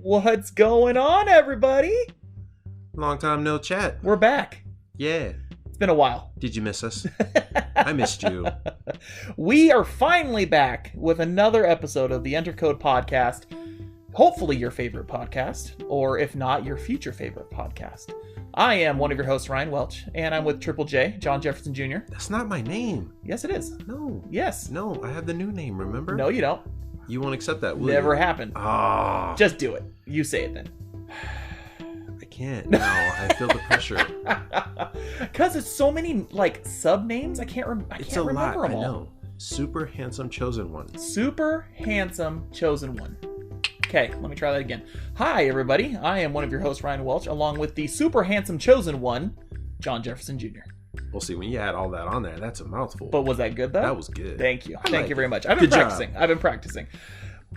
What's going on, everybody? Long time no chat. We're back. Yeah. It's been a while. Did you miss us? I missed you. We are finally back with another episode of the Enter Code podcast. Hopefully your favorite podcast, or if not, your future favorite podcast. I am one of your hosts, Ryan Welch, and I'm with Triple J, John Jefferson Jr. That's not my name. Yes, it is. No. Yes. No, I have the new name, remember? No, you don't. You won't accept that, will Never you? happened. Ah. Just do it. You say it then. I can't now. I feel the pressure. Because it's so many, like, sub-names, I can't remember them all. I know. Super handsome chosen one. Super handsome chosen one. Okay, let me try that again. Hi, everybody. I am one of your hosts, Ryan Welch, along with the super handsome chosen one, John Jefferson Jr. We'll see, when you add all that on there, that's a mouthful. But was that good, though? That was good. Thank you. I Thank like you very it. much. I've been Good practicing. job. I've been practicing.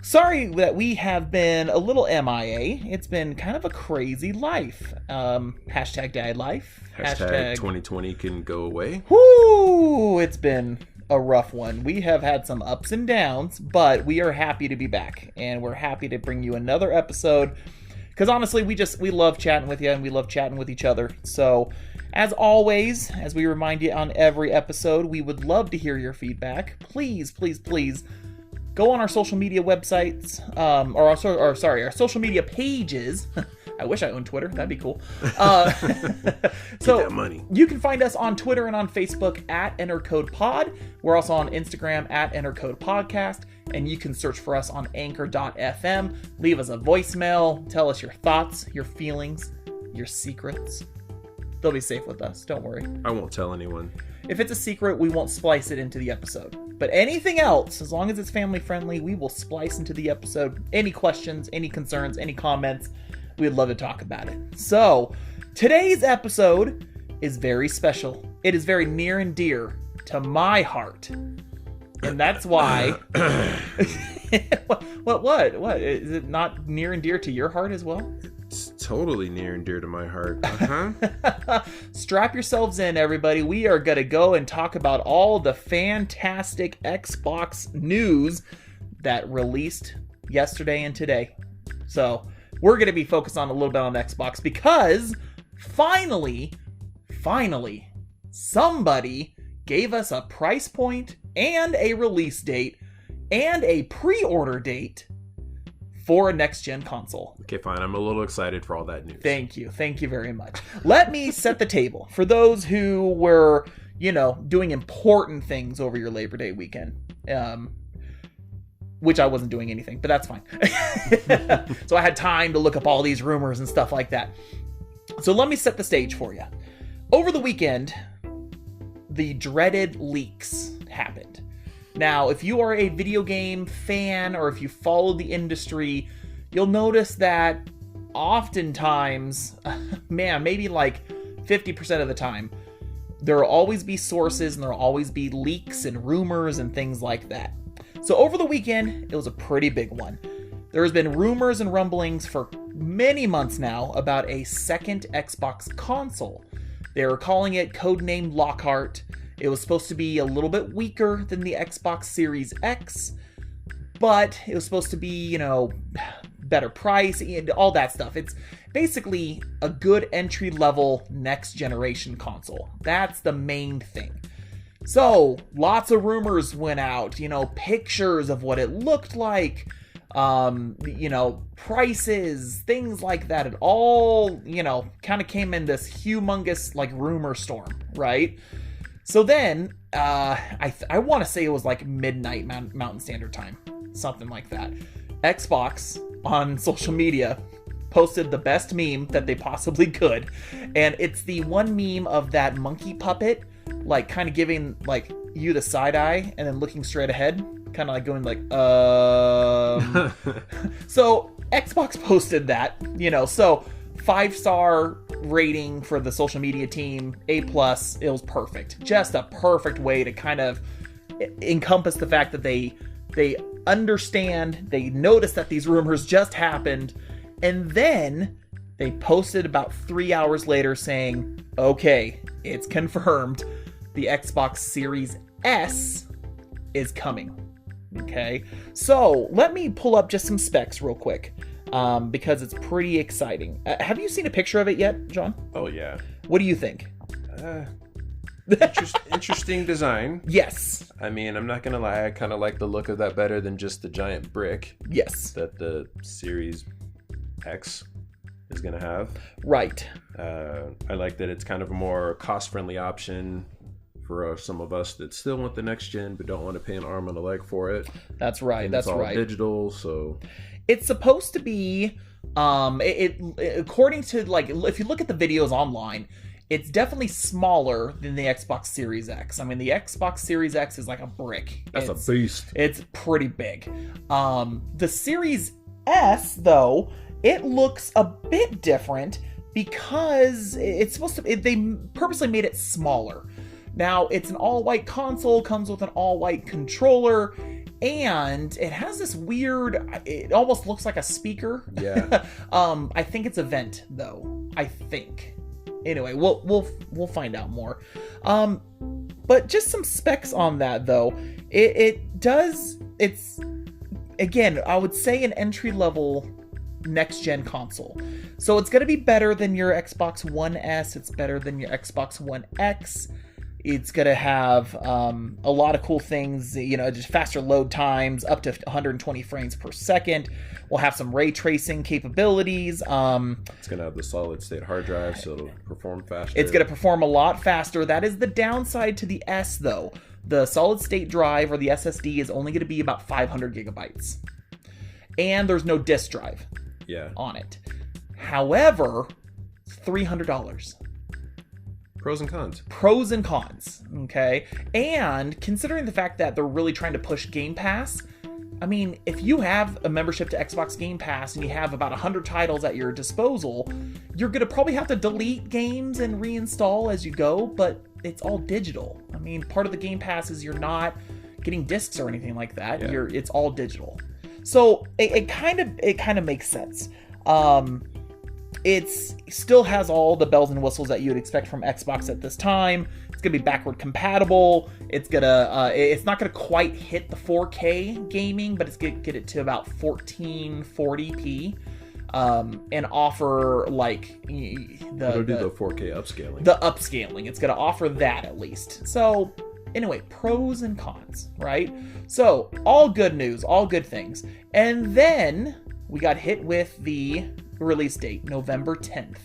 Sorry that we have been a little MIA. It's been kind of a crazy life. Hashtag dad life. Hashtag 2020 can go away. Whoo! It's been a rough one. We have had some ups and downs, but we are happy to be back, and we're happy to bring you another episode. Because honestly, we love chatting with you, and we love chatting with each other. So, as always, as we remind you on every episode, we would love to hear your feedback. Please, please, please, go on our social media websites, our social media pages. I wish I owned Twitter. That'd be cool. So that money. You can find us on Twitter and on Facebook at EnterCodePod. We're also on Instagram at EnterCodePodcast. And you can search for us on anchor.fm. Leave us a voicemail. Tell us your thoughts, your feelings, your secrets. They'll be safe with us. Don't worry. I won't tell anyone. If it's a secret, we won't splice it into the episode. But anything else, as long as it's family friendly, we will splice into the episode. Any questions, any concerns, any comments, we'd love to talk about it. So, today's episode is very special. It is very near and dear to my heart. And that's why... What? Is it not near and dear to your heart as well? It's totally near and dear to my heart. Uh-huh. Strap yourselves in, everybody. We are going to go and talk about all the fantastic Xbox news that released yesterday and today. So, we're going to be focused on a little bit on Xbox because finally, somebody gave us a price point and a release date and a pre-order date for a next-gen console. Okay, fine. I'm a little excited for all that news. Thank you. Thank you very much. Let me set the table for those who were, doing important things over your Labor Day weekend. Which I wasn't doing anything, but that's fine. So I had time to look up all these rumors and stuff like that. So let me set the stage for you. Over the weekend, the dreaded leaks happened. Now, if you are a video game fan or if you follow the industry, you'll notice that oftentimes, maybe like 50% of the time, there will always be sources and there will always be leaks and rumors and things like that. So over the weekend, it was a pretty big one. There has been rumors and rumblings for many months now about a second Xbox console. They were calling it codenamed Lockhart. It was supposed to be a little bit weaker than the Xbox Series X, but it was supposed to be, better price and all that stuff. It's basically a good entry-level next-generation console. That's the main thing. So, lots of rumors went out, pictures of what it looked like, prices, things like that. It all, kind of came in this humongous, rumor storm, right? So then, I want to say it was midnight Mountain Standard Time, something like that. Xbox on social media posted the best meme that they possibly could, and it's the one meme of that monkey puppet, kind of giving, you the side eye and then looking straight ahead, kind of going So, Xbox posted that, so 5-star rating for the social media team, A+, it was perfect. Just a perfect way to kind of encompass the fact that they understand, they notice that these rumors just happened, and then they posted about 3 hours later saying, okay, it's confirmed, the Xbox Series S is coming. Okay, so let me pull up just some specs real quick. because it's pretty exciting. Have you seen a picture of it yet, John? Oh yeah. What do you think? Interesting design. Yes. I mean, I'm not gonna lie, I kind of like the look of that better than just the giant brick Yes. that the Series X is gonna have. Right. I like that it's kind of a more cost-friendly option for some of us that still want the next gen but don't want to pay an arm and a leg for it. That's right. And That's it's all right. digital, so It's supposed to be, according to, like, if you look at the videos online, it's definitely smaller than the Xbox Series X. I mean, the Xbox Series X is like a brick. that's a beast. It's pretty big. The Series S, though, it looks a bit different because it's supposed to. They purposely made it smaller. Now, it's an all-white console, comes with an all-white controller, and it has this weird. It almost looks like a speaker. Yeah. I think it's a vent, though. I think. Anyway, we'll find out more. But just some specs on that, though. It's again, I would say an entry-level next-gen console. So it's going to be better than your Xbox One S. It's better than your Xbox One X. It's going to have a lot of cool things, just faster load times, up to 120 frames per second. We'll have some ray tracing capabilities. It's going to have the solid state hard drive, so it'll perform faster. It's going to perform a lot faster. That is the downside to the S, though. The solid state drive, or the SSD, is only going to be about 500 gigabytes. And there's no disk drive on it. However, it's $300. Pros and cons. Pros and cons, okay? And considering the fact that they're really trying to push Game Pass, I mean, if you have a membership to Xbox Game Pass and you have about 100 titles at your disposal, you're going to probably have to delete games and reinstall as you go, but it's all digital. I mean, part of the Game Pass is you're not getting discs or anything like that. Yeah. It's all digital. So it kind of makes sense. It still has all the bells and whistles that you would expect from Xbox at this time. It's gonna be backward compatible. It's not gonna quite hit the 4K gaming, but it's gonna get it to about 1440p, and offer like It'll do the 4K upscaling. The upscaling. It's gonna offer that at least. So anyway, pros and cons, right? So all good news, all good things, and then we got hit with the release date, November 10th.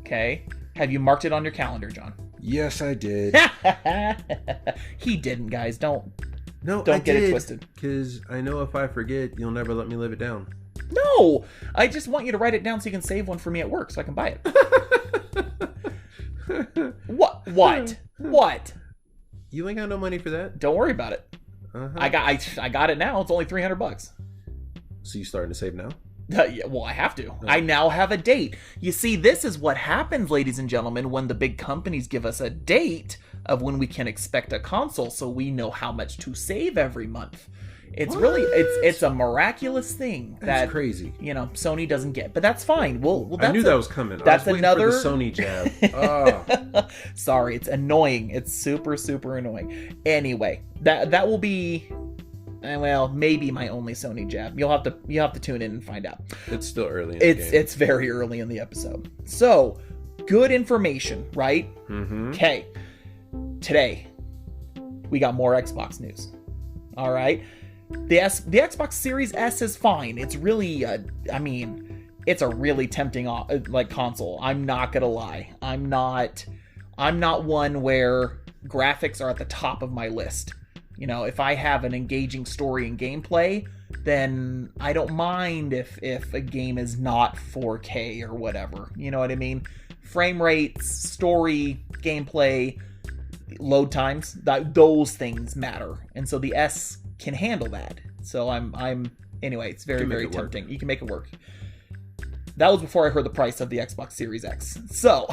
Okay. Have you marked it on your calendar, John? Yes, I did. He didn't, guys. Don't get it twisted. Because I know if I forget, you'll never let me live it down. No! I just want you to write it down so you can save one for me at work so I can buy it. What? You ain't got no money for that. Don't worry about it. Uh-huh. I got it now. It's only $300. So you starting to save now? Yeah, well, I have to. I now have a date. You see, this is what happens, ladies and gentlemen, when the big companies give us a date of when we can expect a console, so we know how much to save every month. It's really it's a miraculous thing that's crazy. Sony doesn't get, but that's fine. I knew that was coming. That's I was another for the Sony jab. Oh. Sorry, it's annoying. It's super super annoying. Anyway, that will be. Well, maybe my only Sony jab. You'll have to tune in and find out. It's still early in the game. It's very early in the episode. So, good information, right? Mm-hmm. Okay. Today, we got more Xbox news. All right. The Xbox Series S is fine. It's really, it's a really tempting console. I'm not gonna lie. I'm not one where graphics are at the top of my list. If I have an engaging story and gameplay, then I don't mind if a game is not 4K or whatever. You know what I mean? Frame rates, story, gameplay, load times, those things matter. And so the S can handle that. So anyway, it's very, very tempting. You can make it work. That was before I heard the price of the Xbox Series X. So,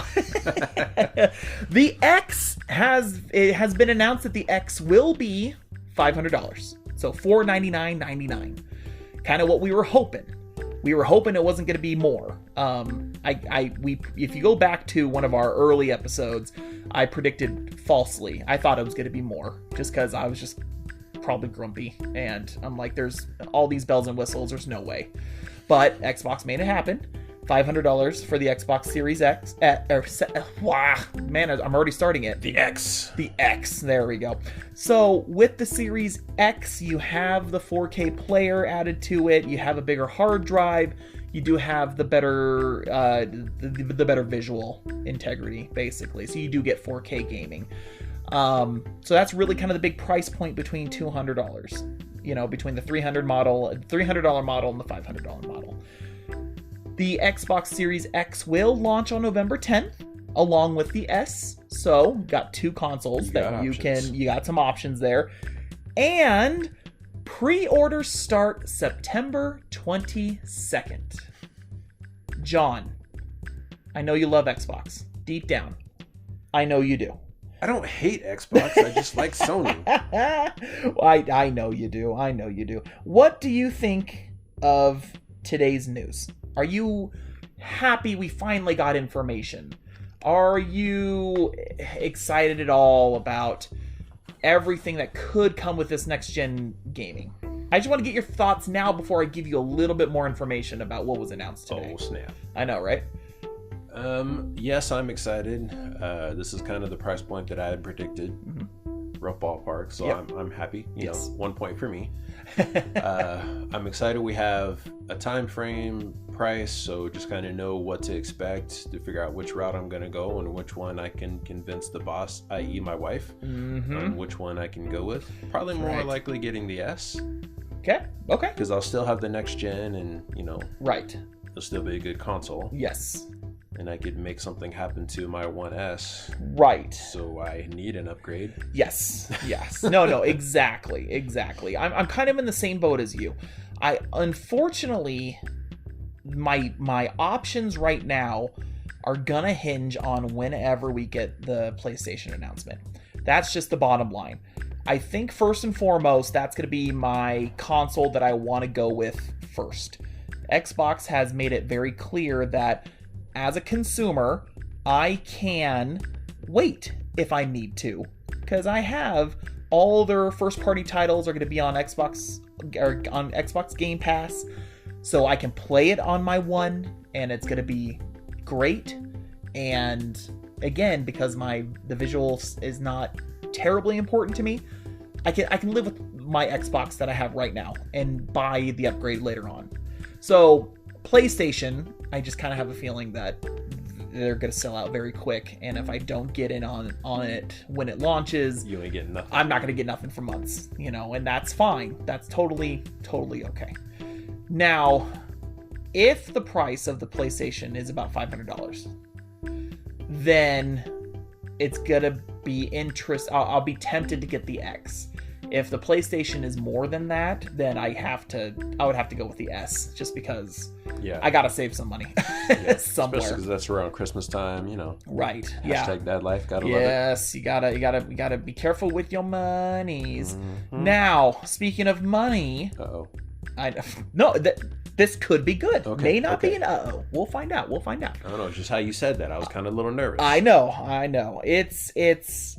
the X has been announced that the X will be $500. So $499.99. Kind of what we were hoping. We were hoping it wasn't going to be more. If you go back to one of our early episodes, I predicted falsely. I thought it was going to be more, just because I was just probably grumpy, and I'm like, there's all these bells and whistles. There's no way. But Xbox made it happen. $500 for the Xbox Series X. Man, I'm already starting it. The X. The X. There we go. So with the Series X, you have the 4K player added to it. You have a bigger hard drive. You do have the better the better visual integrity, basically. So you do get 4K gaming. So that's really kind of the big price point between $200. You know, between the $300 model and the $500 model. The Xbox Series X will launch on November 10th, along with the S. So, got two consoles that you got some options there. And pre-orders start September 22nd. John, I know you love Xbox. Deep down, I know you do. I don't hate Xbox. I just like Sony. I know you do. I know you do. What do you think of today's news? Are you happy we finally got information? Are you excited at all about everything that could come with this next-gen gaming? I just want to get your thoughts now before I give you a little bit more information about what was announced today. Oh, snap. I know, right? Yes, I'm excited. This is kind of the price point that I had predicted. Rough ballpark, so Yep. I'm happy. You Yes. know, 1 point for me. I'm excited we have a time frame, price, so just kind of know what to expect to figure out which route I'm going to go and which one I can convince the boss, i.e. my wife, on which one I can go with. Probably more Right. likely getting the S, Okay. because I'll still have the next gen and, you know, Right. it'll still be a good console. Yes. And I could make something happen to my 1S, Right. so I need an upgrade. Yes. No, exactly. I'm kind of in the same boat as you. I unfortunately my options right now are gonna hinge on whenever we get the PlayStation announcement. That's just the bottom line. I think first and foremost, that's gonna be my console that I want to go with first. Xbox has made it very clear that as a consumer, I can wait if I need to, because I have all their first-party titles are going to be on Xbox or on Xbox Game Pass, so I can play it on my One, and it's going to be great. And again, because the visual is not terribly important to me, I can live with my Xbox that I have right now and buy the upgrade later on. So PlayStation, I just kind of have a feeling that they're going to sell out very quick, and if I don't get in on it when it launches, You ain't getting nothing. I'm not going to get nothing for months, you know, and that's fine. That's totally okay. Now, if the price of the PlayStation is about $500, then it's going to be I'll be tempted to get the X. If the PlayStation is more than that, then I would have to go with the S, just because Yeah. I gotta save some money Yeah. somewhere. Especially because that's around Christmas time, you know. Right. Yeah. Hashtag dad life. Gotta love it. Yes, you gotta be careful with your monies. Mhm. Now, speaking of money, Uh-oh. this could be good. Okay, May not be okay. an uh-oh. We'll find out. I don't know. Just how you said that, I was kind of a little nervous. I know. It's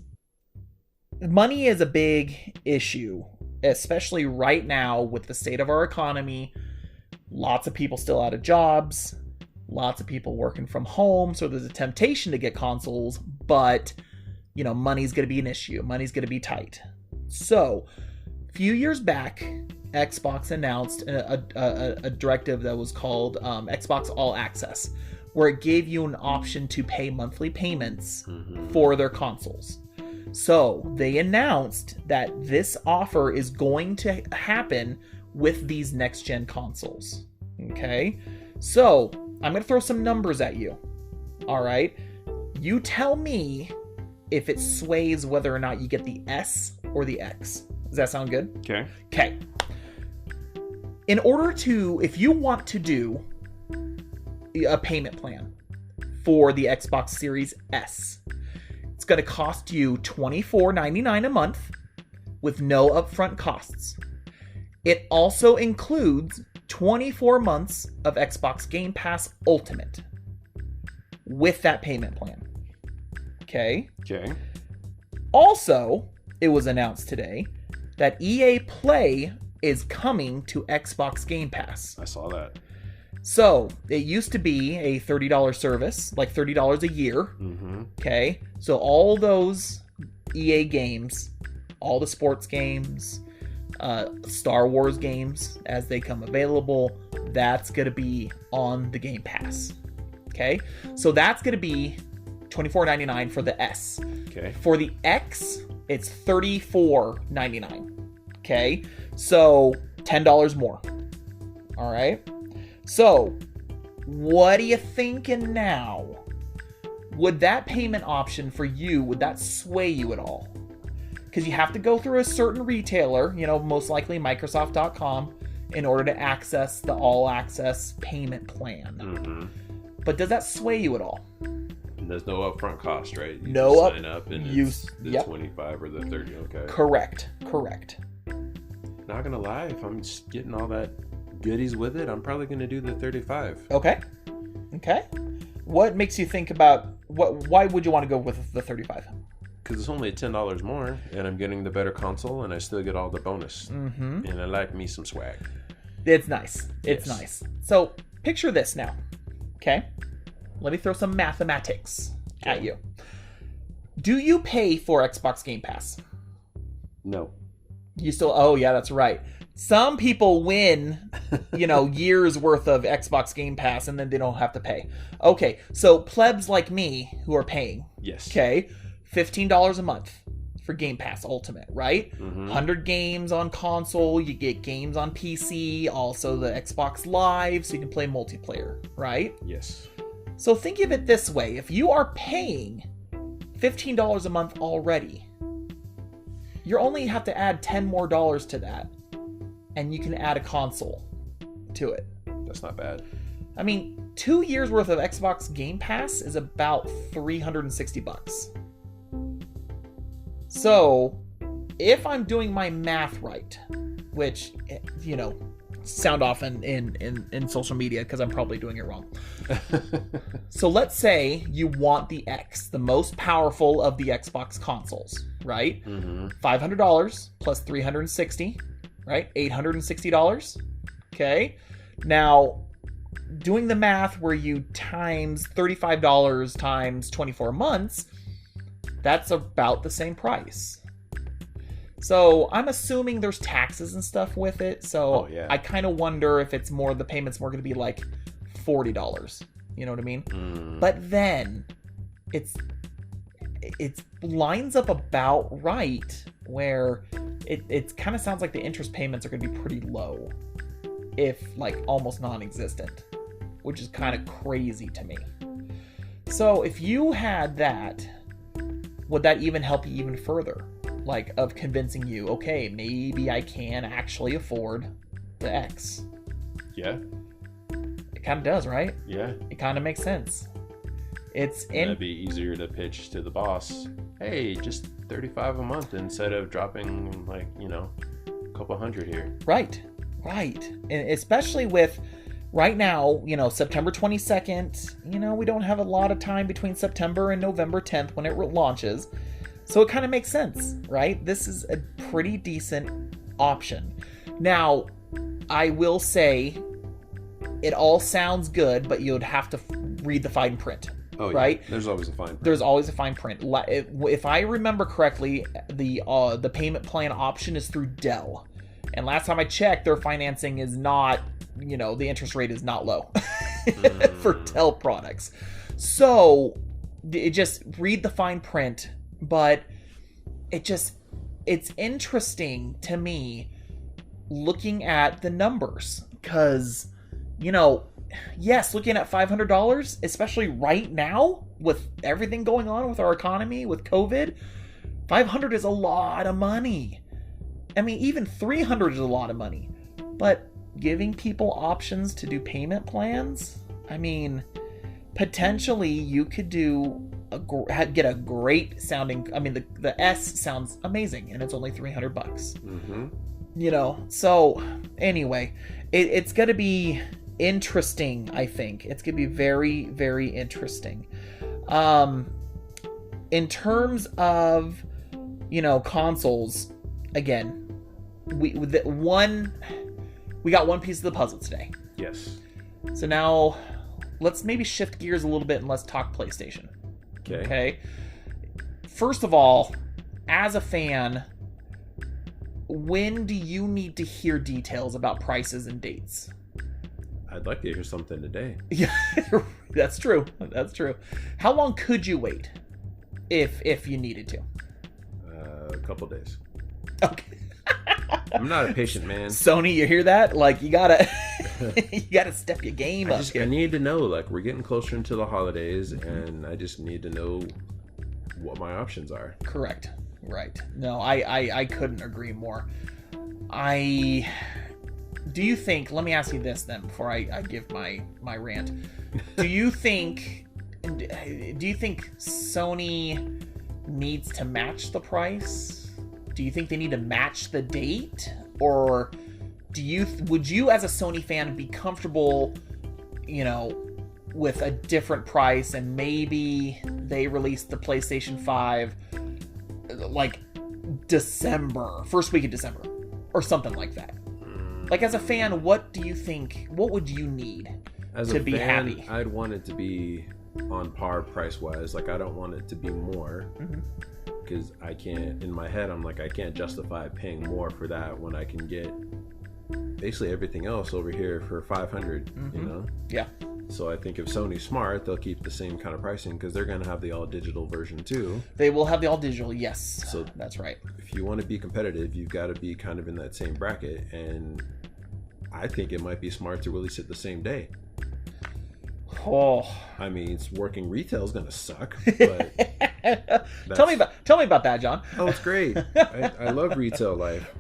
money is a big issue, especially right now with the state of our economy. Lots of people still out of jobs, lots of people working from home, so there's a temptation to get consoles, but you know, money's going to be an issue. Money's going to be tight. So, a few years back, Xbox announced a directive that was called Xbox All Access, where it gave you an option to pay monthly payments for their consoles. So they announced that this offer is going to happen with these next-gen consoles. Okay? So I'm going to throw some numbers at you. All right? You tell me if it sways whether or not you get the S or the X. Does that sound good? Okay. Okay. If you want to do a payment plan for the Xbox Series S, it's going to cost you $24.99 a month with no upfront costs. It also includes 24 months of Xbox Game Pass Ultimate with that payment plan. Okay? Okay. Also, it was announced today that EA Play is coming to Xbox Game Pass. I saw that. So it used to be a $30 service, like $30 a year. Mm-hmm. Okay. So all those EA games, all the sports games, Star Wars games as they come available, that's going to be on the Game Pass. Okay. So that's going to be $24.99 for the S. Okay. For the X, it's $34.99. Okay. So $10 more. All right. So what are you thinking now? Would that payment option for you, would that sway you at all? Because you have to go through a certain retailer, most likely Microsoft.com, in order to access the all-access payment plan. Mm-hmm. But does that sway you at all? And there's no upfront cost, right? You No just sign up and it's the yep. 25 or the 30. Okay. Correct. Not gonna lie, if I'm just getting all that goodies with it, I'm probably gonna do the 35. Okay. What makes you think about why would you want to go with the 35? Because it's only $10 more, and I'm getting the better console, and I still get all the bonus. Mm-hmm. And I like me some swag. It's nice. It's nice. So picture this now. Okay. Let me throw some mathematics at you. Do you pay for Xbox Game Pass? No. You still? Oh yeah, that's right. Some people win, years worth of Xbox Game Pass, and then they don't have to pay. Okay, so plebs like me who are paying. Yes. Okay, $15 a month for Game Pass Ultimate, right? Mm-hmm. 100 games on console, you get games on PC, also the Xbox Live, so you can play multiplayer, right? Yes. So think of it this way. If you are paying $15 a month already, you only have to add $10 more to that, and you can add a console to it. That's not bad. I mean, 2 years worth of Xbox Game Pass is about $360. So, if I'm doing my math right, which, sound off in social media because I'm probably doing it wrong. So let's say you want the X, the most powerful of the Xbox consoles, right? Mm-hmm. $500 plus $360, right? $860. Okay. Now, doing the math where you times $35 times 24 months, that's about the same price. So I'm assuming there's taxes and stuff with it. So I kind of wonder if it's more, the payment's more going to be like $40. You know what I mean? Mm. But then it lines up about right where it kind of sounds like the interest payments are going to be pretty low, if like almost non-existent, which is kind of crazy to me. So if you had that, would that even help you even further? Like, of convincing you, okay, maybe I can actually afford the X. Yeah. It kind of does, right? Yeah. It kind of makes sense. That'd be easier to pitch to the boss. Hey, just $35 a month instead of dropping like, a couple hundred here. Right. And especially with right now, September 22nd, we don't have a lot of time between September and November 10th when it launches. So it kind of makes sense, right? This is a pretty decent option. Now, I will say it all sounds good, but you'd have to read the fine print. Oh, yeah. Right? There's always a fine print. There's always a fine print. If I remember correctly, the payment plan option is through Dell. And last time I checked, their financing is not, the interest rate is not low for Dell products. So just read the fine print. But it's interesting to me looking at the numbers because, yes, looking at $500, especially right now with everything going on with our economy, with COVID, $500 is a lot of money. I mean, even $300 is a lot of money. But giving people options to do payment plans, I mean, potentially you could get a great sounding. I mean, the S sounds amazing, and it's only $300. Mm-hmm. So anyway, it's gonna be interesting. I think it's gonna be very, very interesting. In terms of consoles, again, we got one piece of the puzzle today. Yes. So now let's maybe shift gears a little bit and let's talk PlayStation. Okay. First of all, as a fan, when do you need to hear details about prices and dates? I'd like to hear something today. Yeah, that's true. That's true. How long could you wait if you needed to? A couple days. Okay. I'm not a patient man. Sony, you hear that? Like, you gotta step your game up. I need to know, like, we're getting closer into the holidays, and I just need to know what my options are. Correct. Right. No, I couldn't agree more. Do you think, let me ask you this then before I give my rant. Do you think Sony needs to match the price? Do you think they need to match the date? Or would you as a Sony fan be comfortable, with a different price, and maybe they release the PlayStation 5 like December, first week of December or something like that? Like, as a fan, what do you think, what would you need to be happy? I'd want it to be on par price-wise. Like, I don't want it to be more, because I can't, in my head, I'm like, I can't justify paying more for that when I can get basically everything else over here for $500, Yeah. So I think if Sony's smart, they'll keep the same kind of pricing, because they're going to have the all-digital version too. They will have the all-digital, yes. So that's right. If you want to be competitive, you've got to be kind of in that same bracket, and I think it might be smart to release it the same day. Oh, I mean, it's working retail is going to suck, but tell me about that, John. Oh, it's great. I love retail life.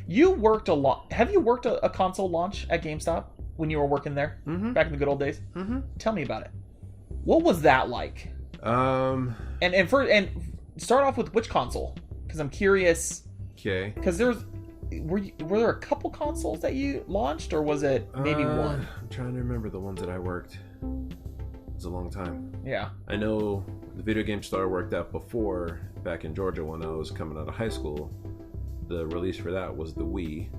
You worked a lot. Have you worked a console launch at GameStop when you were working there back in the good old days? Tell me about it. What was that like? And start off with which console, because I'm curious. Okay. Because were there a couple consoles that you launched, or was it maybe one? I'm trying to remember the ones that I worked. It's a long time. Yeah. I know the video game store I worked at before, back in Georgia when I was coming out of high school, the release for that was the Wii.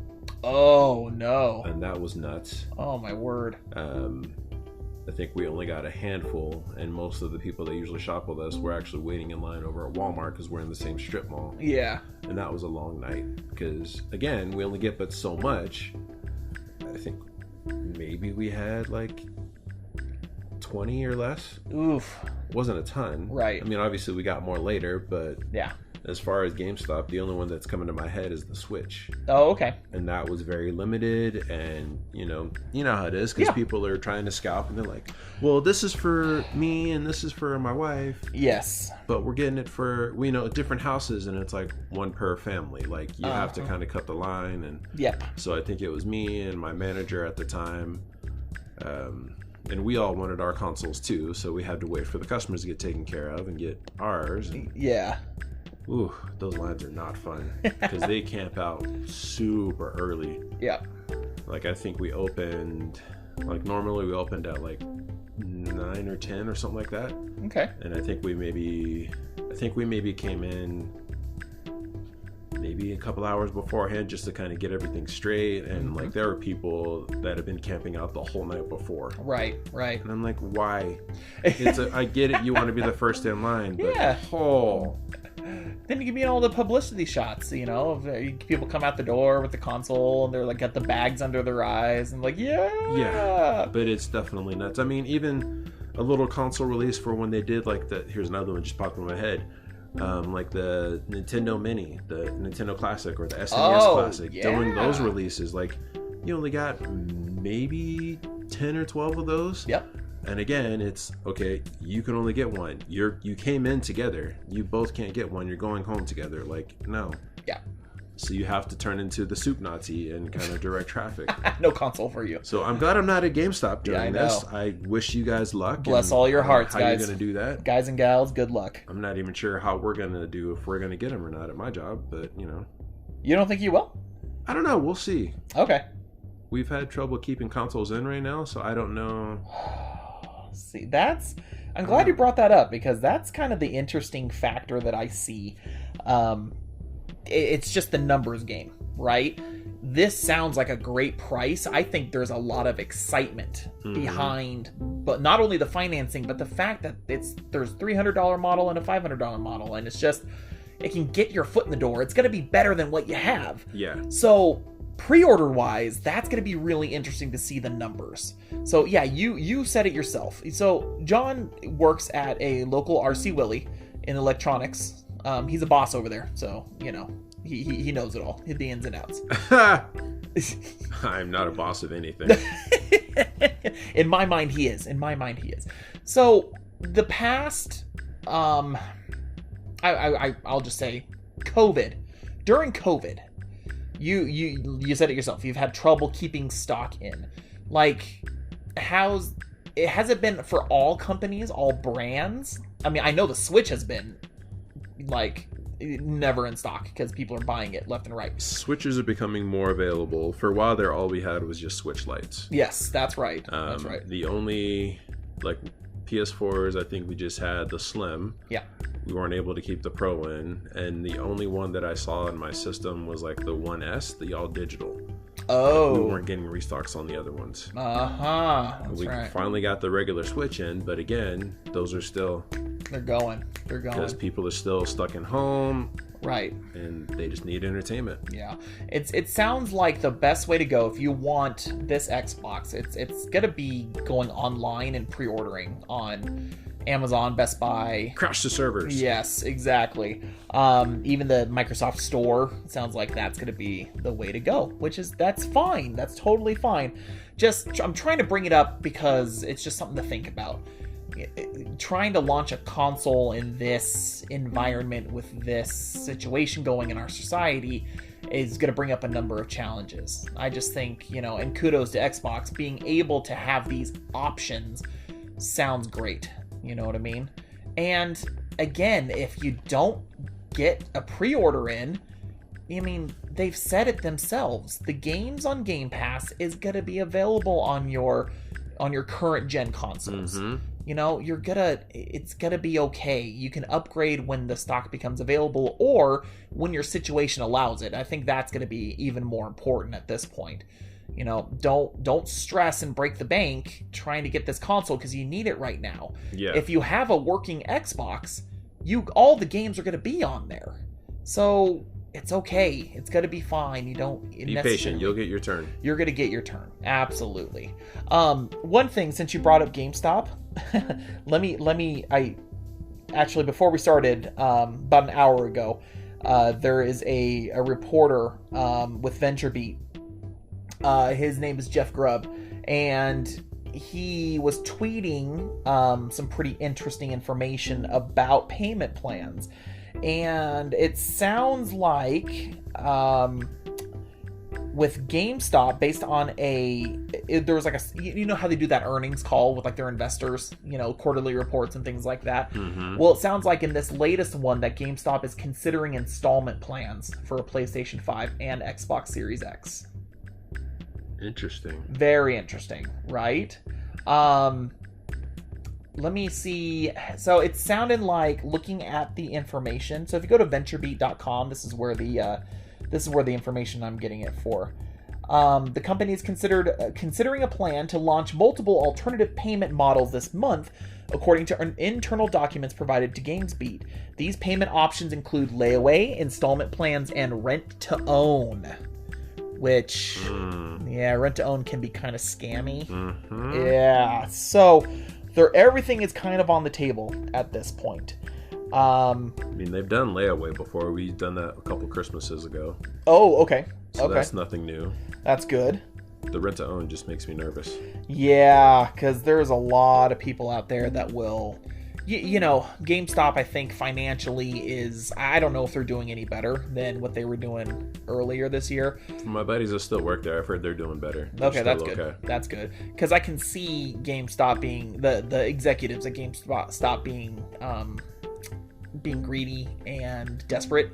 Oh, no. And that was nuts. Oh, my word. I think we only got a handful, and most of the people that usually shop with us were actually waiting in line over at Walmart because we're in the same strip mall. Yeah. And that was a long night because, again, we only get but so much. I think maybe we had like 20 or less. Oof. Wasn't a ton. Right. I mean, obviously we got more later, but yeah. As far as GameStop, the only one that's coming to my head is the Switch. Oh, okay. And that was very limited, and you know how it is, because people are trying to scalp, and they're like, well, this is for me and this is for my wife. Yes. But we're getting it for, different houses, and it's like one per family. Like, you have to kind of cut the line. And yep. So I think it was me and my manager at the time. And we all wanted our consoles too, so we had to wait for the customers to get taken care of and get ours. And, yeah. Ooh, those lines are not fun because they camp out super early. Yeah. Like, I think we opened, normally we opened at 9 or 10 or something like that. Okay. And I think we maybe came in maybe a couple hours beforehand just to kind of get everything straight. And there were people that have been camping out the whole night before. Right. And I'm like, why? I get it. You want to be the first in line, but then you give me all the publicity shots, of people come out the door with the console and they're got the bags under their eyes and yeah, but it's definitely nuts. I mean, even a little console release for when they did here's another one just popped in my head, the Nintendo Mini, the Nintendo Classic, or the SNES Classic. Yeah. During those releases, you only got maybe 10 or 12 of those. Yep. And again, it's okay, you can only get one. You came in together. You both can't get one. You're going home together. No. Yeah. So you have to turn into the soup Nazi and kind of direct traffic. No console for you. So I'm glad I'm not at GameStop during this. I wish you guys luck. Bless all your hearts, how guys. How you're going to do that. Guys and gals, good luck. I'm not even sure how we're going to do, if we're going to get them or not at my job, but You don't think you will? I don't know. We'll see. Okay. We've had trouble keeping consoles in right now, so I don't know. See, I'm glad you brought that up, because that's kind of the interesting factor that I see. It's just the numbers game, right? this sounds like a great price. I think there's a lot of excitement behind, but not only the financing, but the fact that there's $300 model and a $500 model, and it's just, it can get your foot in the door. It's going to be better than what you have. Yeah. So pre-order wise, that's going to be really interesting to see the numbers. So yeah, you said it yourself. So John works at a local RC Willey in electronics. He's a boss over there, so you know he knows it all, the ins and outs. I'm not a boss of anything. In my mind, he is. So the past, I'll just say, COVID. During COVID, you said it yourself. You've had trouble keeping stock in. Like, has it been for all companies, all brands? I mean, I know the Switch has been like never in stock because people are buying it left and right. Switches are becoming more available. For a while there, all we had was just Switch Lites. Yes, that's right. That's right. The only like PS4s, I think we just had the Slim. Yeah. We weren't able to keep the Pro in, and the only one that I saw in my system was like the 1S, the all digital. Oh. We weren't getting restocks on the other ones. That's we right. finally got the regular Switch in, but again, those are still... They're going. Because people are still stuck in home. Right. And they just need entertainment. Yeah. It sounds like the best way to go if you want this Xbox, it's going to be going online and pre-ordering on Amazon, Best Buy. Crash the servers. Yes, exactly. Even the Microsoft Store, sounds like that's going to be the way to go, that's fine. That's totally fine. I'm trying to bring it up because it's just something to think about. Trying to launch a console in this environment with this situation going in our society is going to bring up a number of challenges. I just think, and kudos to Xbox, being able to have these options sounds great. You know what I mean? And again, if you don't get a pre-order in, I mean, they've said it themselves. The games on Game Pass is going to be available on your current gen consoles. Mm-hmm. It's gonna be okay. You can upgrade when the stock becomes available or when your situation allows it. I think that's gonna be even more important at this point. Don't stress and break the bank trying to get this console because you need it right now. Yeah. If you have a working Xbox, all the games are gonna be on there. So it's okay. It's gonna be fine. You don't be patient. You'll get your turn. You're gonna get your turn. Absolutely. One thing, since you brought up GameStop, I actually, before we started, about an hour ago, there is a reporter with VentureBeat. His name is Jeff Grubb, and he was tweeting some pretty interesting information about payment plans. And it sounds like with GameStop, based on there was like how they do that earnings call with like their investors, quarterly reports and things like that. Mm-hmm. Well, it sounds like in this latest one that GameStop is considering installment plans for a PlayStation 5 and Xbox Series X. Interesting. Very interesting, right? Let me see. So it sounded like, looking at the information. So if you go to venturebeat.com, this is where the information I'm getting it for. The company is considering a plan to launch multiple alternative payment models this month, according to internal documents provided to GamesBeat. These payment options include layaway, installment plans, and rent to own. Which, rent to own can be kind of scammy. Mm-hmm. Yeah, so everything is kind of on the table at this point. I mean, they've done layaway before. We've done that a couple Christmases ago. Oh, okay. So that's nothing new. That's good. The rent to own just makes me nervous. Yeah, because there's a lot of people out there that will... GameStop, I think, financially is... I don't know if they're doing any better than what they were doing earlier this year. My buddies that still work there, I've heard they're doing better. Okay, that's good. Okay. That's good. Because I can see GameStop being... The executives at GameStop being greedy and desperate.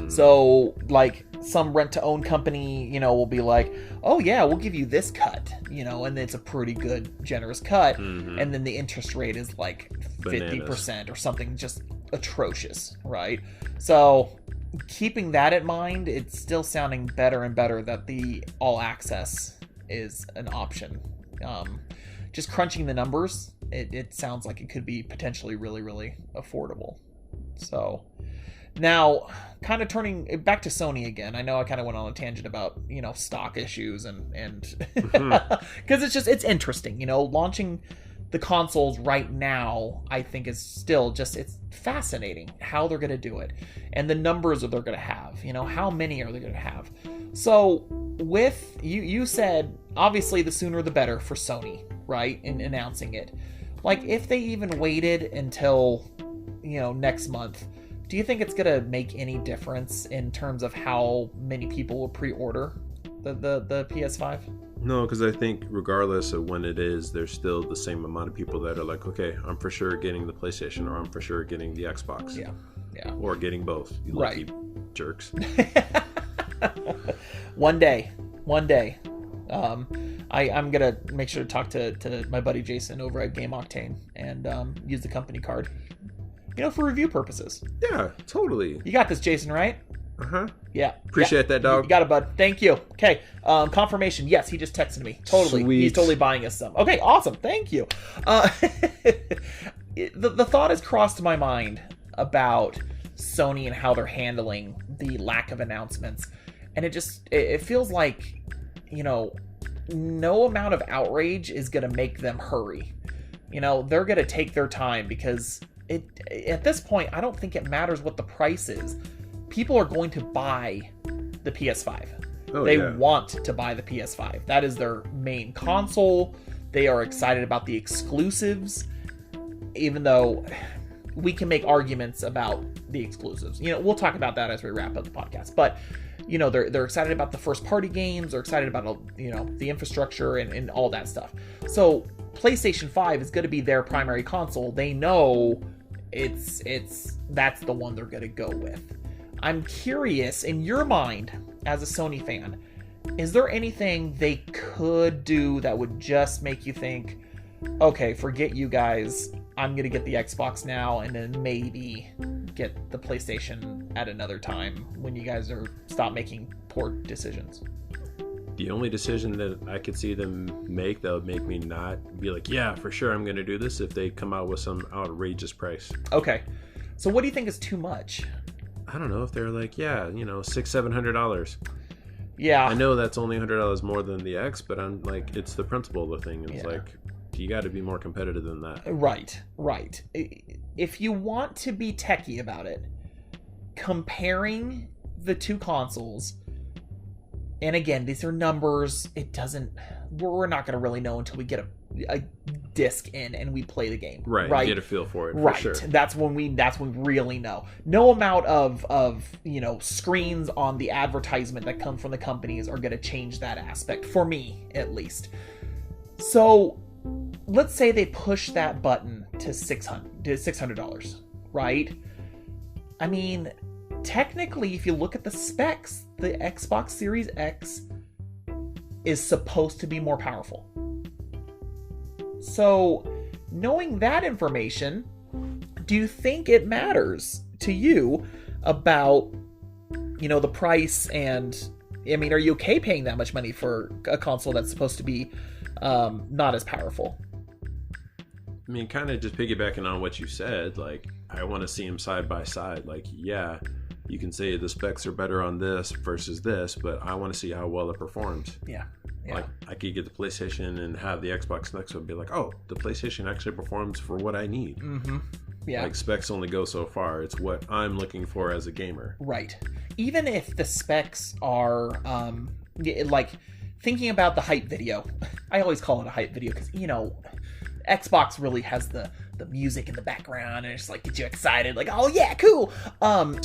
So, like, some rent-to-own company, will be like, oh, yeah, we'll give you this cut, and it's a pretty good, generous cut. Mm-hmm. And then the interest rate is, like, 50% or something just atrocious, right? So, keeping that in mind, it's still sounding better and better that the all access is an option. Just crunching the numbers, it sounds like it could be potentially really, really affordable. So now, kind of turning back to Sony again. I know I kind of went on a tangent about, stock issues and because it's interesting, launching the consoles right now, I think is still it's fascinating how they're going to do it and the numbers that they're going to have, how many are they going to have? So with you said, obviously the sooner the better for Sony, right? In announcing it. Like if they even waited until, next month, do you think it's going to make any difference in terms of how many people will pre-order the PS5? No, because I think regardless of when it is, there's still the same amount of people that are like, okay, I'm for sure getting the PlayStation, or I'm for sure getting the Xbox. Yeah. Or getting both. You lucky jerks. One day. I'm going to make sure to talk to my buddy Jason over at Game Octane and use the company card. For review purposes. Yeah, totally. You got this, Jason, right? Uh-huh. Yeah. Appreciate that, dog. You got it, bud. Thank you. Okay. Confirmation. Yes, he just texted me. Totally. Sweet. He's totally buying us some. Okay, awesome. Thank you. The thought has crossed my mind about Sony and how they're handling the lack of announcements. And it feels like, no amount of outrage is going to make them hurry. They're going to take their time because at this point, I don't think it matters what the price is. People are going to buy the PS5. They want to buy the PS5. That is their main console. They are excited about the exclusives, even though we can make arguments about the exclusives. We'll talk about that as we wrap up the podcast. But, they're excited about the first party games. They're excited about, the infrastructure and all that stuff. So PlayStation 5 is going to be their primary console. They know that's the one they're going to go with. I'm curious, in your mind, as a Sony fan, is there anything they could do that would just make you think, okay, forget you guys, I'm going to get the Xbox now and then maybe get the PlayStation at another time when you guys stop making poor decisions? The only decision that I could see them make that would make me not be like, yeah, for sure I'm going to do this, if they come out with some outrageous price. Okay. So what do you think is too much? I don't know, if they're like, $600-700. Yeah. I know that's only $100 more than the X, but I'm like, it's the principle of the thing. It's like, you got to be more competitive than that. Right. If you want to be techie about it, comparing the two consoles, and again, these are numbers, we're not going to really know until we get a disc in and we play the game. Right. Get a feel for it. Right. For sure. That's when we really know. No amount of screens on the advertisement that come from the companies are going to change that aspect, for me at least. So let's say they push that button to $600, right? I mean, technically, if you look at the specs, the Xbox Series X is supposed to be more powerful. So, knowing that information, do you think it matters to you about, the price? And, I mean, are you okay paying that much money for a console that's supposed to be not as powerful? I mean, kind of just piggybacking on what you said, like, I want to see them side by side. Like, yeah, you can say the specs are better on this versus this, but I want to see how well it performs. Yeah. Like, I could get the PlayStation and have the Xbox next to it and be like, oh, the PlayStation actually performs for what I need. Mm-hmm. Yeah. Like, specs only go so far. It's what I'm looking for as a gamer. Right. Even if the specs are, like, thinking about the hype video. I always call it a hype video because, Xbox really has the music in the background and it's like gets you excited, like, oh yeah, cool.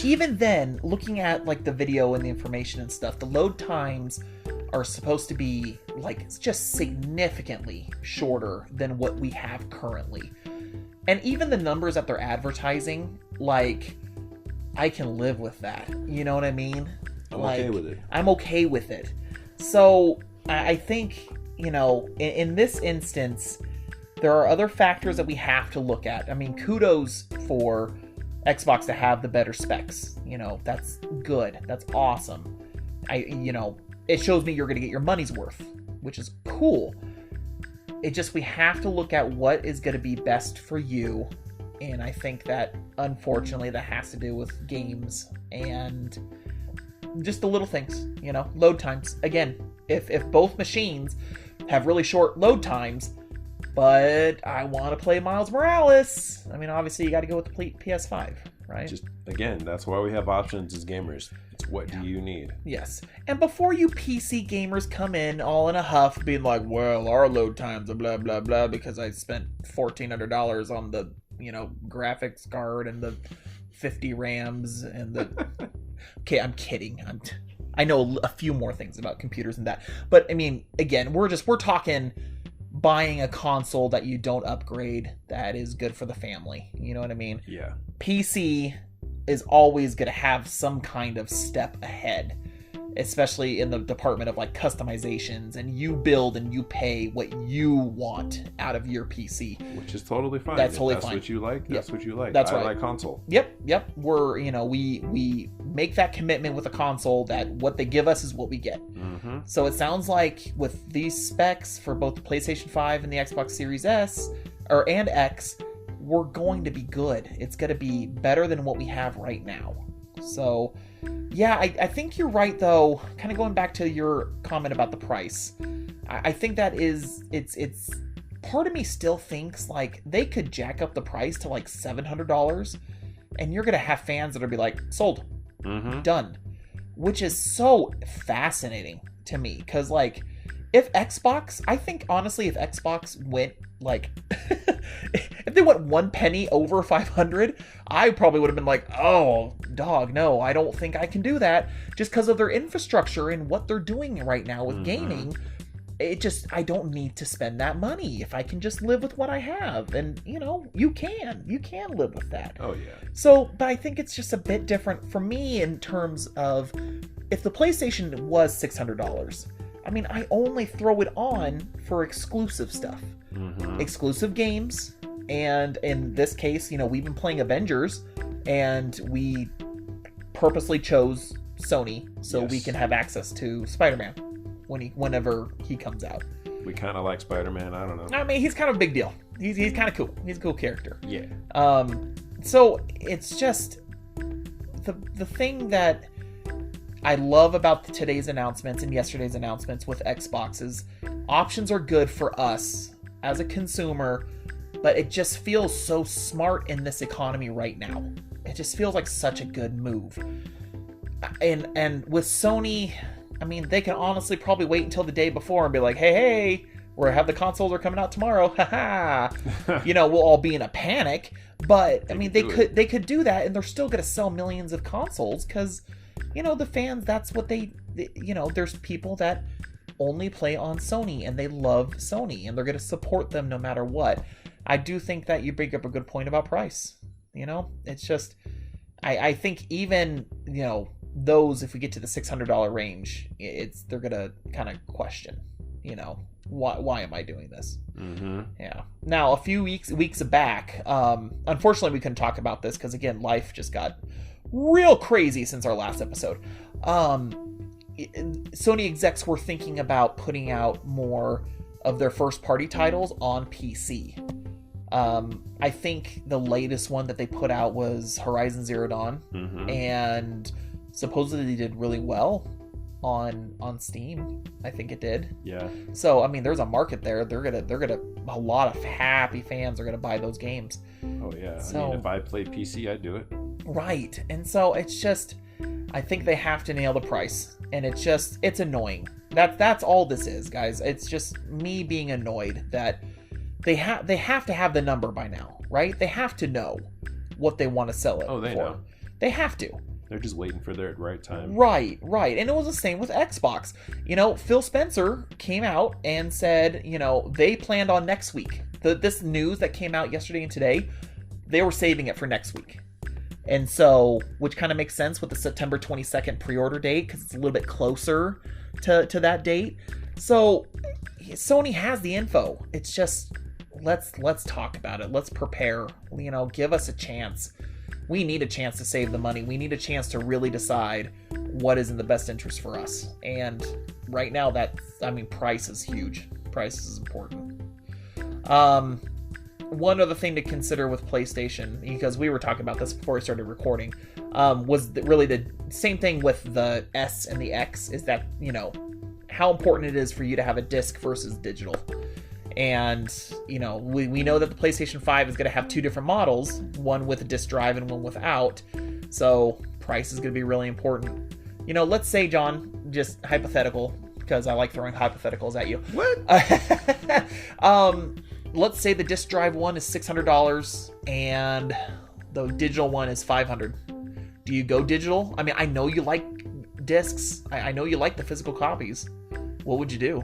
Even then, looking at like the video and the information and stuff, the load times are supposed to be like, it's just significantly shorter than what we have currently. And even the numbers that they're advertising, like, I can live with that. You know what I mean? I'm okay with it. I'm okay with it. So I think, in this instance, there are other factors that we have to look at. I mean, kudos for Xbox to have the better specs. That's good. That's awesome. It shows me you're going to get your money's worth, which is cool. We have to look at what is going to be best for you. And I think that, unfortunately, that has to do with games and just the little things, load times. Again, if both machines have really short load times, but I want to play Miles Morales, obviously you got to go with the PS5, right? Just, again, that's why we have options as gamers. It's what do you need? Yes. And before you PC gamers come in all in a huff being like, well, our load times are blah, blah, blah, because I spent $1,400 on the, graphics card and the 50 RAMs and the... Okay, I'm kidding. I know a few more things about computers than that. But, again, we're talking buying a console that you don't upgrade that is good for the family. You know what I mean? Yeah. PC is always going to have some kind of step ahead, especially in the department of customizations, and you build and you pay what you want out of your PC, which is totally fine. That's totally fine. That's what you like. That's what you like. That's I right. like console. Yep. We're we make that commitment with a console that what they give us is what we get. Mm-hmm. So it sounds like with these specs for both the PlayStation 5 and the Xbox Series S and X, we're going to be good. It's going to be better than what we have right now. So, yeah, I think you're right, though. Kind of going back to your comment about the price. I think that it's part of me still thinks they could jack up the price to $700, and you're going to have fans that'll be like, sold, done, which is so fascinating to me. Because, if Xbox, I think, honestly, if Xbox went, if they went 1 penny over 500, I probably would have been like, oh, dog, no, I don't think I can do that, just because of their infrastructure and what they're doing right now with gaming. I don't need to spend that money if I can just live with what I have. And, you can live with that. Oh, yeah. So, but I think it's just a bit different for me in terms of if the PlayStation was $600, I only throw it on for exclusive stuff, exclusive games. And in this case, we've been playing Avengers, and we purposely chose Sony so we can have access to Spider-Man whenever he comes out. We kind of like Spider-Man. I don't know. He's kind of a big deal. He's kind of cool. He's a cool character. Yeah. So it's just the thing that I love about today's announcements and yesterday's announcements with Xbox is options are good for us as a consumer, but it just feels so smart in this economy right now. It just feels like such a good move. And with Sony, they can honestly probably wait until the day before and be like, hey, the consoles are coming out tomorrow. Haha. We'll all be in a panic, but they could do that, and they're still going to sell millions of consoles because the fans, that's what there's people that only play on Sony and they love Sony and they're going to support them no matter what. I do think that you bring up a good point about price. It's just, I think even, those, if we get to the $600 range, they're going to kind of question, why am I doing this? Yeah. Now, a few weeks back, unfortunately we couldn't talk about this because, again, life just got real crazy since our last episode. Sony execs were thinking about putting out more of their first party titles on PC. I think the latest one that they put out was Horizon Zero Dawn, and supposedly they did really well on Steam. I think it did. Yeah. So there's a market there. They're gonna a lot of happy fans are gonna buy those games. Oh yeah. So, if I played PC, I'd do it. Right. And so it's just, I think they have to nail the price, and it's annoying. That's all this is, guys. It's just me being annoyed that they have to have the number by now, right? They have to know what they want to sell it for. They know. They have to. They're just waiting for their right time. Right. And it was the same with Xbox. Phil Spencer came out and said, they planned on next week. This news that came out yesterday and today, they were saving it for next week. And so, which kind of makes sense with the September 22nd pre-order date, because it's a little bit closer to that date. So, Sony has the info. It's just, let's talk about it. Let's prepare. Give us a chance. we need a chance to save the money. We need a chance to really decide what is in the best interest for us. And right now, price is huge. Price is important. One other thing to consider with PlayStation, because we were talking about this before I started recording, was really the same thing with the S and the X, is that, how important it is for you to have a disc versus digital. And, we know that the PlayStation 5 is going to have two different models, one with a disc drive and one without. So price is going to be really important. Let's say, John, just hypothetical, because I like throwing hypotheticals at you. What? Let's say the disc drive one is $600 and the digital one is $500. Do you go digital? I mean, I know you like discs. I know you like the physical copies. What would you do?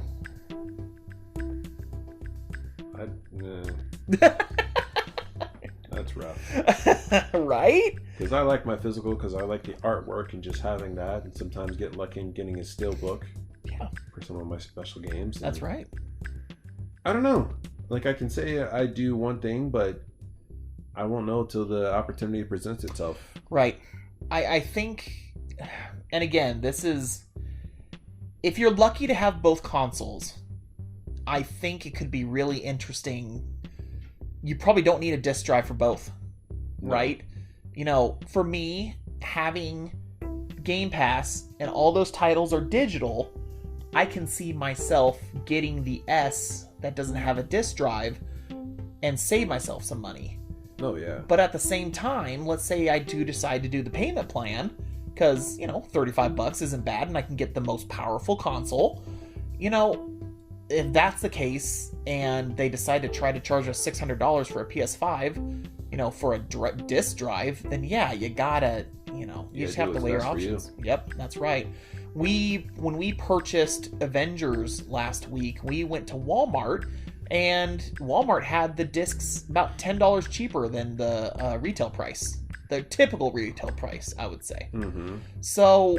That's rough. Right? Because I like my physical, because I like the artwork and just having that, and sometimes get lucky and getting a steel book. Yeah. For some of my special games. That's right. I don't know. Like, I can say I do one thing, but I won't know till the opportunity presents itself. Right. I think, and again, this is, if you're lucky to have both consoles, I think it could be really interesting. You probably don't need a disc drive for both, right? For me, having Game Pass and all those titles are digital, I can see myself getting the S that doesn't have a disc drive and save myself some money. Oh, yeah. But at the same time, let's say I do decide to do the payment plan, because, $35 isn't bad and I can get the most powerful console. If that's the case and they decide to try to charge us $600 for a PS5, for a disc drive, then yeah, you gotta, you just have to weigh your options. Yep, that's right. When we purchased Avengers last week, we went to Walmart, and Walmart had the discs about $10 cheaper than the retail price, the typical retail price, I would say. Mm-hmm. So,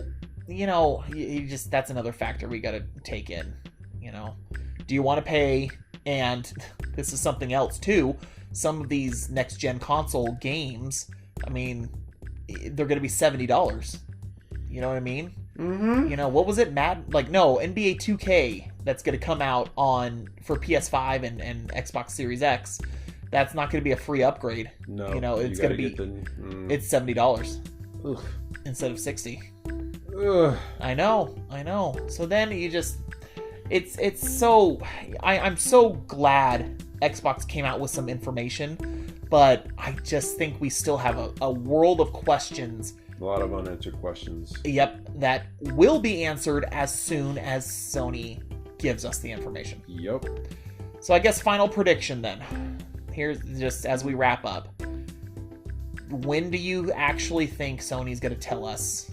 that's another factor we got to take in. Do you want to pay? And this is something else too. Some of these next gen console games, they're going to be $70. You know what I mean? Mm-hmm. What was it? NBA 2K that's going to come out for PS5 and Xbox Series X. That's not going to be a free upgrade. No, it's going to be it's $70 instead of $60. Ugh. I know. So then you just, it's so, I'm so glad Xbox came out with some information, but I just think we still have a world of questions. A lot of unanswered questions. Yep, that will be answered as soon as Sony gives us the information. Yep. So I guess final prediction then. Here's just as we wrap up. When do you actually think Sony's going to tell us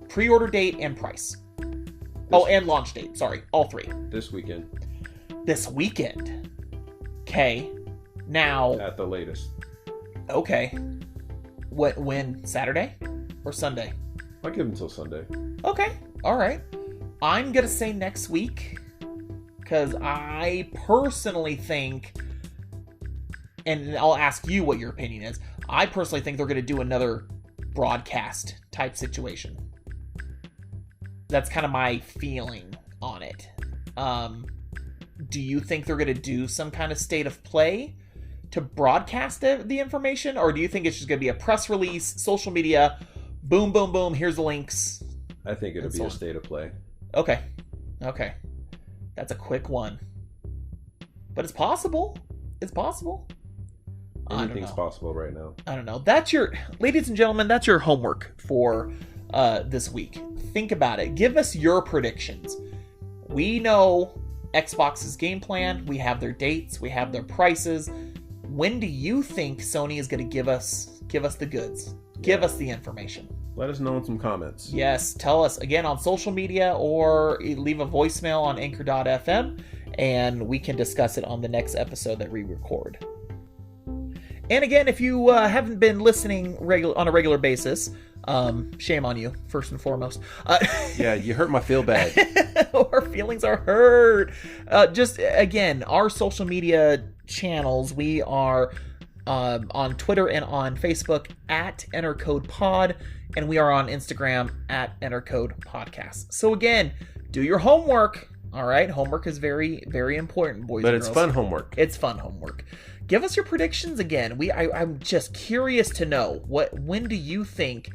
pre-order date and price? And launch date. Sorry, all three. This weekend. This weekend. Okay. Now. At the latest. Okay. When? Saturday or Sunday? I'll give until Sunday. Okay. All right. I'm going to say next week, because I personally think, and I'll ask you what your opinion is, I personally think they're going to do another broadcast type situation. That's kind of my feeling on it. Do you think they're going to do some kind of state of play to broadcast the information, or do you think it's just going to be a press release, social media, boom, boom, boom, here's the links? I think it'll be a state of play. Okay. That's a quick one. But it's possible. Anything's possible right now. I don't know. Ladies and gentlemen, that's your homework for this week. Think about it. Give us your predictions. We know Xbox's game plan. We have their dates. We have their prices. When do you think Sony is going to give us the goods? Give us the information. Let us know in some comments. Yes, tell us again on social media or leave a voicemail on anchor.fm and we can discuss it on the next episode that we record. And again, if you haven't been listening on a regular basis, shame on you, first and foremost. Yeah, you hurt my feel bad. Our feelings are hurt. Just, again, our social media channels, we are on Twitter and on Facebook at EnterCodePod, and we are on Instagram at EnterCodePodcast. So again, do your homework. All right, homework is very, very important, boys and girls. But it's fun homework. It's fun homework. Give us your predictions again. I'm just curious to know when do you think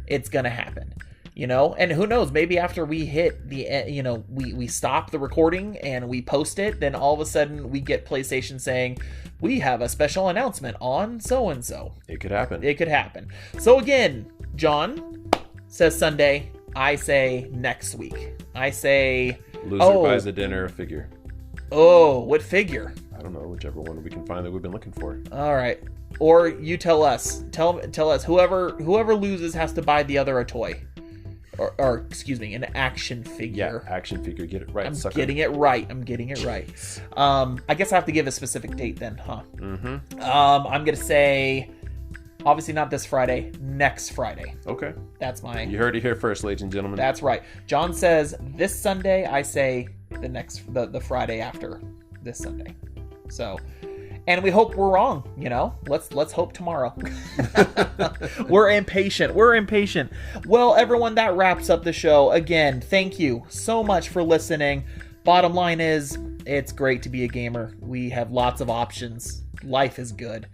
it's gonna happen? You know, and who knows, maybe after we hit the, you know, we stop the recording and we post it, then all of a sudden we get PlayStation saying, we have a special announcement on so-and-so. It could happen. It could happen. So again, John says Sunday. I say next week. I say... Loser buys a dinner figure. Oh, what figure? I don't know, whichever one we can find that we've been looking for. All right. Or you tell us. Tell us. Whoever loses has to buy the other a toy. Or excuse me, an action figure. Yeah, action figure. Get it right, I'm sucker. getting it right. I guess I have to give a specific date then, huh? Mm-hmm. I'm going to say, obviously not this Friday, next Friday. Okay. That's my... You heard it here first, ladies and gentlemen. That's right. John says this Sunday. I say the Friday after this Sunday. So... And we hope we're wrong, you know? Let's hope tomorrow. We're impatient. Well, everyone, that wraps up the show. Again, thank you so much for listening. Bottom line is, it's great to be a gamer. We have lots of options. Life is good.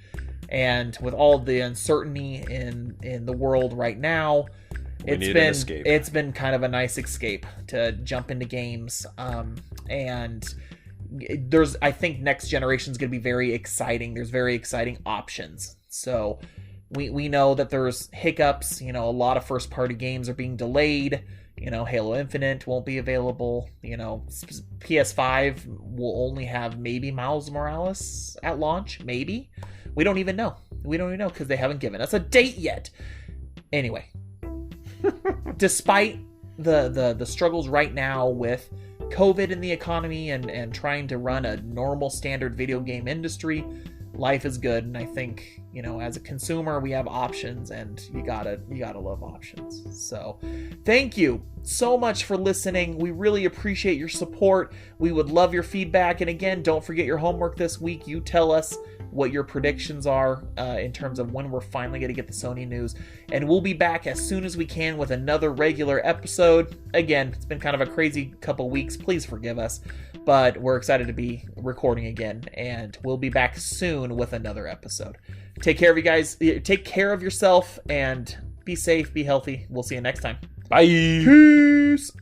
And with all the uncertainty in the world right now, it's been kind of a nice escape to jump into games. And I think next generation is going to be very exciting. There's very exciting options. So we know that there's hiccups. You know, a lot of first party games are being delayed. You know, Halo Infinite won't be available. You know, PS5 will only have maybe Miles Morales at launch. Maybe. We don't even know because they haven't given us a date yet. Anyway, despite the struggles right now with COVID in the economy and trying to run a normal standard video game industry, life is good. And I think, you know, as a consumer, we have options, and you gotta love options. So thank you so much for listening. We really appreciate your support. We would love your feedback. And again, don't forget your homework this week. You tell us what your predictions are in terms of when we're finally going to get the Sony news. And we'll be back as soon as we can with another regular episode. Again, it's been kind of a crazy couple weeks. Please forgive us. But we're excited to be recording again. And we'll be back soon with another episode. Take care of you guys. Take care of yourself. And be safe. Be healthy. We'll see you next time. Bye. Peace.